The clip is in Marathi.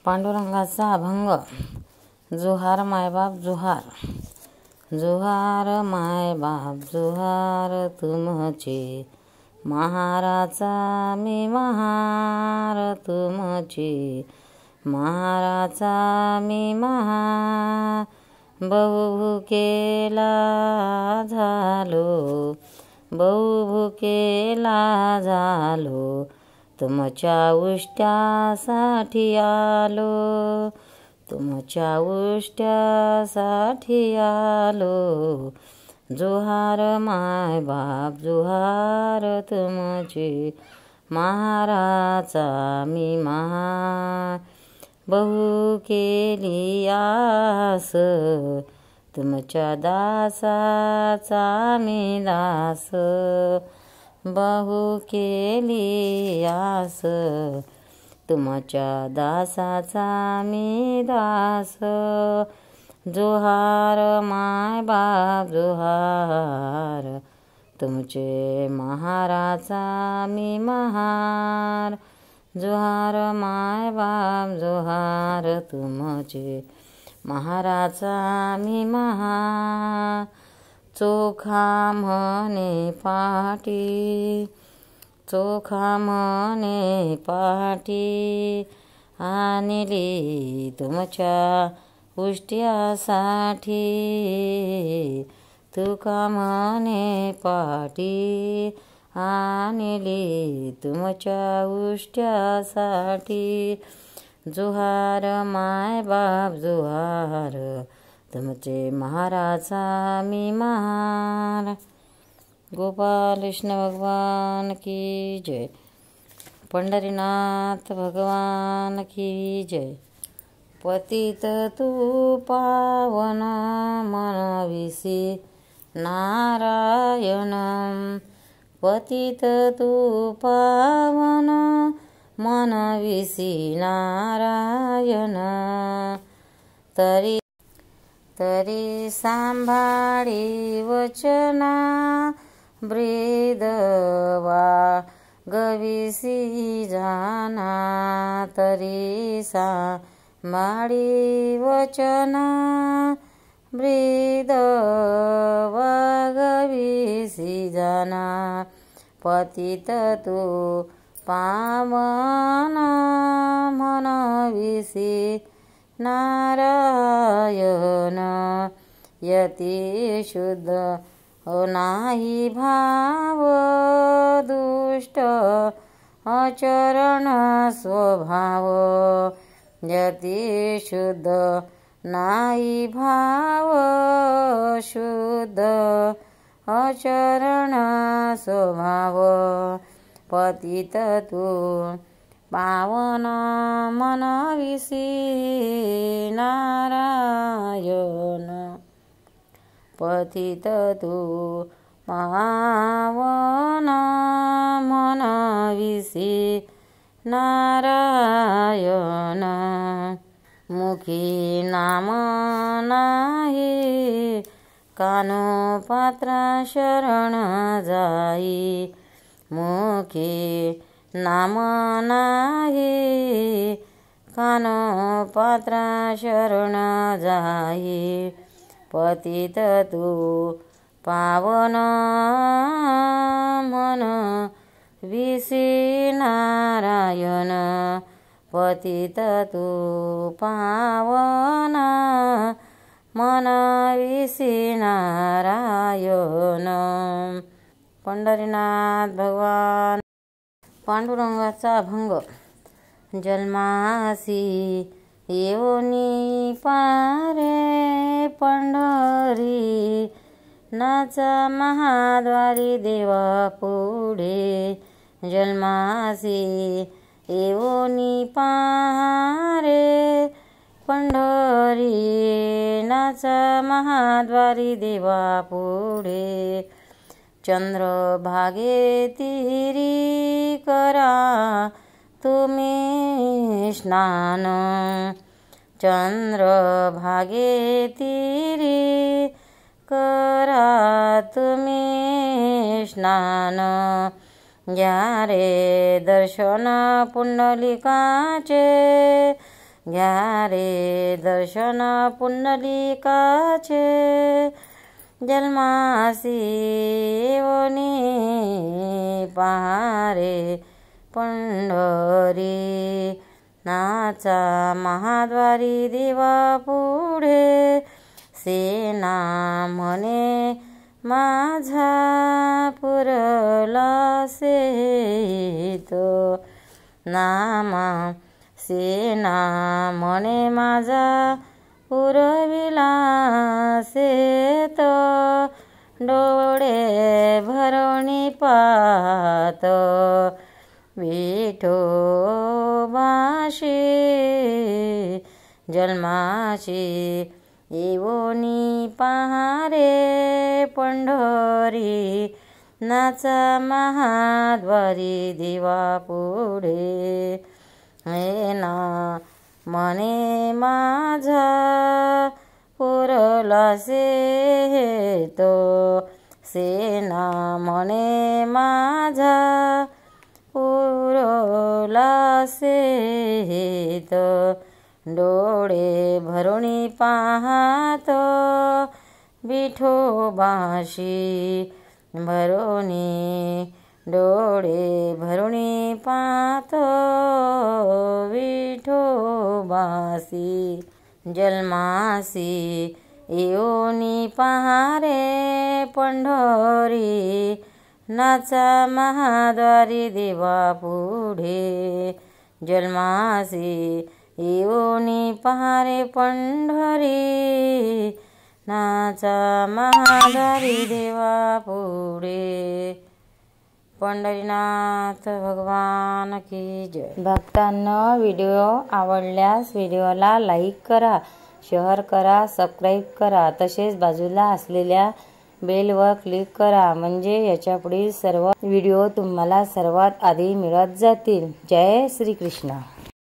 पांडुरंगाचा अभंग. जुहार मायबाप जुहार. जुहार मायबाप जुहार तुमचे, महाराचा मी महार तुमचे, महाराचा मी महार. बहु भुकेला झालो, बहु भुकेला झालो, तुमच्या उष्ट्यासाठी आलो, तुमच्या उष्ट्यासाठी आलो. जुहार मायबाप जुहार तुमचे, महाराचा मी महार. बहु केली आस, तुमच्या दासाचा मी दास. बहु केली आस, तुमच्या दासाचा मी दास. जुहार मायबाप जुहार तुमचे, महाराचा मी महार. जुहार मायबाप जुहार तुमचे, महाराचा मी महार. चोखा म्हणे पाटी, चोखा म्हणे पाटी, आणली तुमच्या उष्ट्यासाठी. तुका म्हणे पाटी, आणली तुमच्या उष्ट्यासाठी. जुहार मायबाप जुहार तुमचे, महाराचा मी महार. गोपाल कृष्ण भगवान की जय. पंढरीनाथ भगवान की जय. पतित तू पावन मनविसी नारायण, पतित तू पावन मनविसी नारायण. तरी तरी सांभाळी वचना, ब्रीदवा गविसी जाना. तरी सांभाळी वचना, ब्रीदवा गविसी जाना. पतित तू पावन मनविसी नारायण. यती शुद्ध नाही भाव, दुष्ट आचरण स्वभाव. यती शुद्ध नाही भाव, शुद्ध आचरण स्वभाव. पतित तू पावन मनविसी नारायण. पतित तू पावन मनविसी नारायण. मुखी नाम नाही, कानोपात्रा शरण जाई. मुखी नाम नाही, कानोपात्रा शरण जाई. पतित तू पावन मनविसी नारायण. पतित तू पावन मनविसी नारायण. पंढरीनाथ भगवान. पांडुरंगाचा अभंग. जन्मासी येऊनी पारे पंढरी, नाचा महाद्वारी देवा पुढे. जन्मासी येऊनी पारे पंढरी, नाचा महाद्वारी देवा पुढे. चंद्रभागे तीरी करा तुम्ही स्नान, चंद्रभागे तीरी करा तुम्ही स्नान. घ्या रे दर्शन पुंडलिकाचे, घ्या रे दर्शन पुंडलिकाचे जन्मासी येऊनी पहा रे पंढरी नाचा महाद्वारी देवा पुढे सेना म्हणे माझा पुरला सेत नामा सेना म्हणे माझा पुरविला सेत डोळे भरवणी पाहत विठोबाशी जन्माशी येऊनी पहा रे पंढरी नाचा महाद्वारी देवा पुढे हे ना म्हणे माझा पुरला सेत सेना म्हणे माझा पुरला सेत डोळे भरुणी पाहत विठोबाशी भरुणी डोळे भरुणी पाहत विठोबासी जन्मासी येऊनी पहा रे पंढरी नाचा महाद्वारी देवा पुढे जन्मासी येऊनी पहा रे पंढरी नाचा महाद्वारी देवा पुढे पंढरीनाथ भगवान की जय। भक्तांनो, व्हिडिओ आवडल्यास व्हिडिओला लाईक करा, शेअर करा, सबस्क्राईब करा, तसेच बाजूला असलेल्या बेलवर क्लिक करा, म्हणजे याच्या पुढील सर्व व्हिडिओ तुम्हाला सर्वात आधी मिळत जातील। जय श्री कृष्ण।